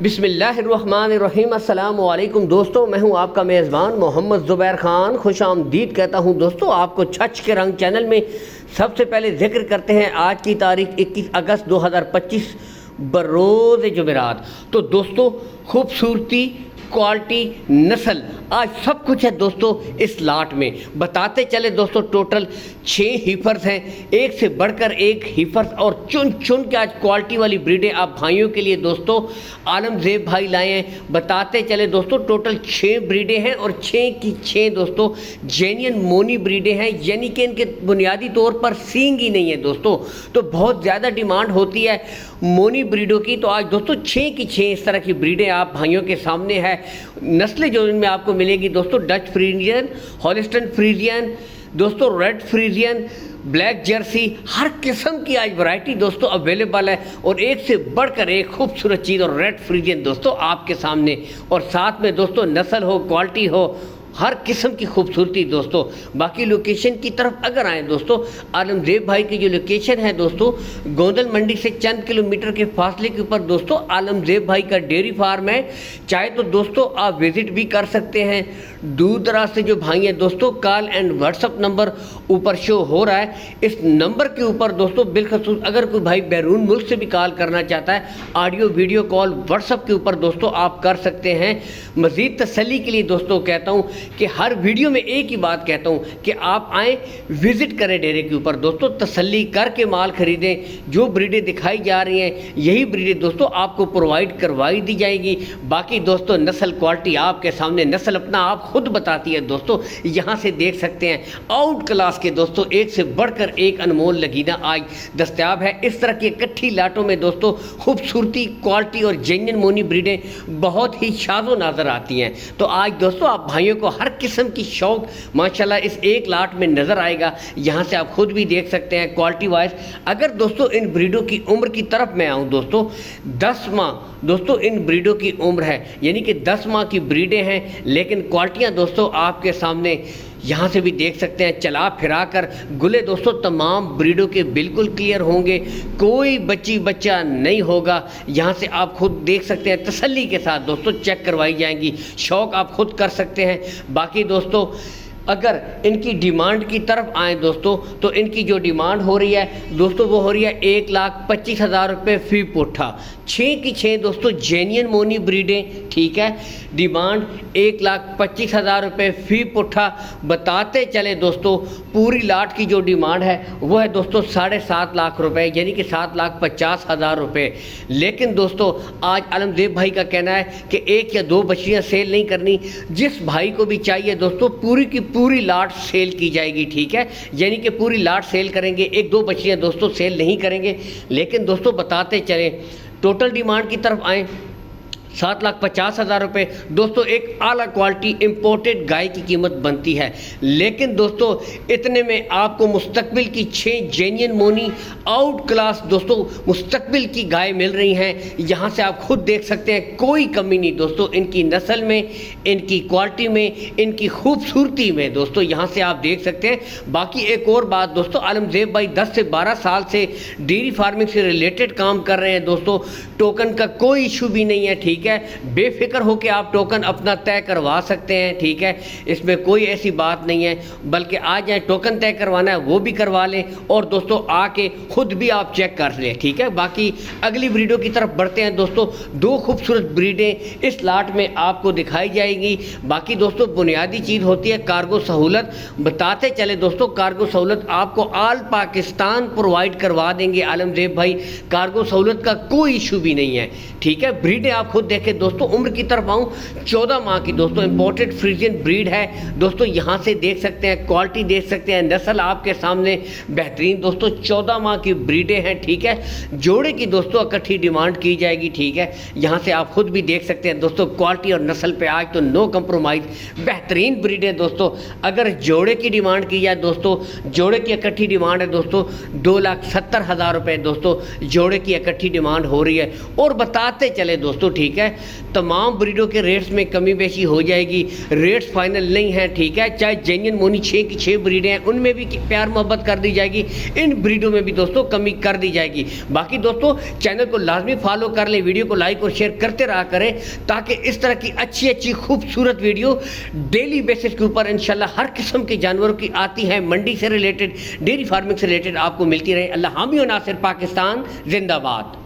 بسم اللہ الرحمن الرحیم۔ السلام علیکم دوستو، میں ہوں آپ کا میزبان محمد زبیر خان۔ خوش آمدید کہتا ہوں دوستو آپ کو چھچ کے رنگ چینل میں۔ سب سے پہلے ذکر کرتے ہیں آج کی تاریخ 21 اگست 2025 بروز جمعرات۔ تو دوستو خوبصورتی، کوالٹی، نسل، آج سب کچھ ہے دوستو اس لاٹ میں۔ بتاتے چلے دوستو ٹوٹل 6 ہیفرز ہیں، ایک سے بڑھ کر ایک ہیفرز، اور چن چن کے آج کوالٹی والی بریڈیں آپ بھائیوں کے لیے دوستو عالم زیب بھائی لائے ہیں۔ بتاتے چلے دوستو ٹوٹل 6 بریڈیں ہیں، اور 6 کی 6 دوستو جینین مونی بریڈیں ہیں، یعنی کہ ان کے بنیادی طور پر سینگ ہی نہیں ہے دوستو۔ تو بہت زیادہ ڈیمانڈ ہوتی ہے مونی بریڈوں کی، تو آج دوستو 6 کی 6 اس طرح کی بریڈیں آپ بھائیوں کے سامنے ہے۔ نسلیں جو ان میں آپ کو ملے گی دوستو ڈچ فریزین، ہالسٹن فریزین، دوستو ریڈ فریزین، بلیک جرسی، ہر قسم کی آج ورائٹی دوستو اویلیبل ہے، اور ایک سے بڑھ کر ایک خوبصورت چیز، اور ریڈ فریزین دوستو آپ کے سامنے، اور ساتھ میں دوستو نسل ہو، کوالٹی ہو، ہر قسم کی خوبصورتی دوستو۔ باقی لوکیشن کی طرف اگر آئیں دوستو، عالم زیب بھائی کی جو لوکیشن ہے دوستو گوندل منڈی سے چند کلومیٹر کے فاصلے کے اوپر دوستو عالم زیب بھائی کا ڈیری فارم ہے۔ چاہے تو دوستو آپ وزٹ بھی کر سکتے ہیں۔ دور دراز سے جو بھائی ہیں دوستو call and what's up number اوپر شو ہو رہا ہے، اس نمبر کے اوپر دوستو بالخصوص اگر کوئی بھائی بیرون ملک سے بھی کال کرنا چاہتا ہے، audio video call what's up کے اوپر دوستو آپ کر سکتے ہیں۔ مزید تسلی کے لیے دوستو کہتا ہوں کہ ہر ویڈیو میں ایک ہی بات کہتا ہوں کہ آپ آئیں، وزٹ کریں ڈیرے کے اوپر دوستو، تسلی کر کے مال خریدیں۔ جو بریڈیں دکھائی جا رہی ہیں یہی بریڈیں دوستو آپ کو پرووائڈ کروائی دی جائیں گی۔ باقی دوستو نسل کوالٹی آپ کے سامنے، نسل اپنا آپ خود بتاتی ہے دوستو۔ یہاں سے دیکھ سکتے ہیں آؤٹ کلاس کے دوستو ایک سے بڑھ کر ایک انمول لگینا آج دستیاب ہے۔ اس طرح کی اکٹھی لاٹوں میں دوستو خوبصورتی، کوالٹی اور جینین مونی بریڈیں بہت ہی شاذ و نادر آتی ہیں۔ تو آج دوستو آپ بھائیوں کو ہر قسم کی شوق ماشاءاللہ اس ایک لاٹ میں نظر آئے گا۔ یہاں سے آپ خود بھی دیکھ سکتے ہیں کوالٹی وائز۔ اگر دوستو ان بریڈوں کی عمر کی طرف میں آؤں دوستو، 10 ماہ دوستو ان بریڈوں کی عمر ہے، یعنی کہ 10 ماہ کی بریڈیں ہیں، لیکن کوالٹیاں دوستو آپ کے سامنے یہاں سے بھی دیکھ سکتے ہیں۔ چلا پھرا کر گلے دوستو تمام بریڈوں کے بالکل کلیئر ہوں گے، کوئی بچی بچہ نہیں ہوگا۔ یہاں سے آپ خود دیکھ سکتے ہیں، تسلی کے ساتھ دوستو چیک کروائی جائیں گی، شوق آپ خود کر سکتے ہیں۔ باقی دوستو اگر ان کی ڈیمانڈ کی طرف آئیں دوستو، تو ان کی جو ڈیمانڈ ہو رہی ہے دوستو وہ ہو رہی ہے 1,25,000 روپے فی پٹھا۔ 6 کی 6 دوستو جینین مونی بریڈیں، ٹھیک ہے، ڈیمانڈ 1,25,000 روپے فی پٹھا۔ بتاتے چلے دوستو پوری لاٹ کی جو ڈیمانڈ ہے وہ ہے دوستو 7.5 لاکھ روپے، یعنی کہ 7,50,000 روپے۔ لیکن دوستو آج عالم زیب بھائی کا کہنا ہے کہ 1 یا 2 بچیاں سیل نہیں کرنی، جس بھائی کو بھی چاہیے دوستو پوری کی پوری لاٹ سیل کی جائے گی، ٹھیک ہے، یعنی کہ پوری لاٹ سیل کریں گے، 1-2 بچیاں دوستو سیل نہیں کریں گے۔ لیکن دوستو بتاتے چلیں ٹوٹل ڈیمانڈ کی طرف آئیں، 7,50,000 روپے دوستو ایک اعلیٰ کوالٹی امپورٹڈ گائے کی قیمت بنتی ہے۔ لیکن دوستو اتنے میں آپ کو مستقبل کی 6 جینین مونی آؤٹ کلاس دوستو مستقبل کی گائے مل رہی ہیں۔ یہاں سے آپ خود دیکھ سکتے ہیں کوئی کمی نہیں دوستو ان کی نسل میں، ان کی کوالٹی میں، ان کی خوبصورتی میں دوستو، یہاں سے آپ دیکھ سکتے ہیں۔ باقی ایک اور بات دوستو، عالم زیب بھائی 10 سے 12 سال سے ڈیری فارمنگ سے ریلیٹڈ کام کر رہے ہیں دوستو، ٹوکن کا کوئی ایشو بھی نہیں ہے، ٹھیک ہے، بے فکر ہو کے آپ ٹوکن اپنا طے کروا سکتے ہیں، ٹھیک ہے، اس میں کوئی ایسی بات نہیں ہے، بلکہ آ جائیں طے کروانا ہے وہ بھی کروا لیں، اور دوستو آ کے خود بھی آپ چیک کر لیں، ٹھیک ہے۔ باقی اگلی بریڈوں کی طرف بڑھتے ہیں دوستو، 2 خوبصورت بریڈیں اس لاٹ میں آپ کو دکھائی جائیں گی۔ باقی دوستو بنیادی چیز ہوتی ہے کارگو سہولت۔ بتاتے چلے دوستو کارگو سہولت آپ کو آل پاکستان پرووائڈ کروا دیں گے عالم زیب بھائی، کارگو سہولت کا کوئی ایشو بھی نہیں ہے، ٹھیک ہے۔ بریڈیں آپ خود دیکھیں دوستو، عمر کی طرف آؤں 14 ماہ کی دوستو امپورٹڈ فریزین بریڈ ہے دوستو، یہاں سے دیکھ سکتے ہیں کوالٹی دیکھ سکتے ہیں، نسل آپ کے سامنے بہترین دوستو 14 ماہ کی بریڈیں ہیں، ٹھیک ہے۔ جوڑے کی دوستو اکٹھی ڈیمانڈ کی جائے گی، ٹھیک ہے، یہاں سے آپ خود بھی دیکھ سکتے ہیں دوستو کوالٹی اور نسل پہ آج تو نو کمپرومائز، بہترین بریڈیں دوستو۔ اگر جوڑے کی ڈیمانڈ کی جائے دوستو، جوڑے کی اکٹھی ڈیمانڈ ہے دوستو 2,70,000 روپے دوستو، جوڑے کی اکٹھی ڈیمانڈ ہو رہی ہے۔ اور بتاتے چلے دوستو ٹھیک ہے ٹھیک ہے. تمام بریڈوں کے ریٹس میں کمی بیشی ہو جائے گی, ریٹس فائنل نہیں ہیں, ٹھیک ہے. چاہے جینین مونی 6 کی 6 بریڈیں ہیں, ان میں بھی پیار محبت کر دی جائے گی, ان بریڈوں میں بھی دوستوں کمی کر دی جائے گی. باقی دوستوں چینل کو لازمی فالو کر لیں, ویڈیو کو لائک اور شیئر کرتے رہا کریں, تاکہ اس طرح کی اچھی خوبصورت ویڈیو ڈیلی بیسس کے اوپر انشاءاللہ ہر قسم کے جانوروں کی آتی ہے, منڈی سے ریلیٹڈ, ڈیری فارمنگ سے ریلیٹڈ آپ کو ملتی رہے. اللہ حامی و ناصر. پاکستان زندہ باد.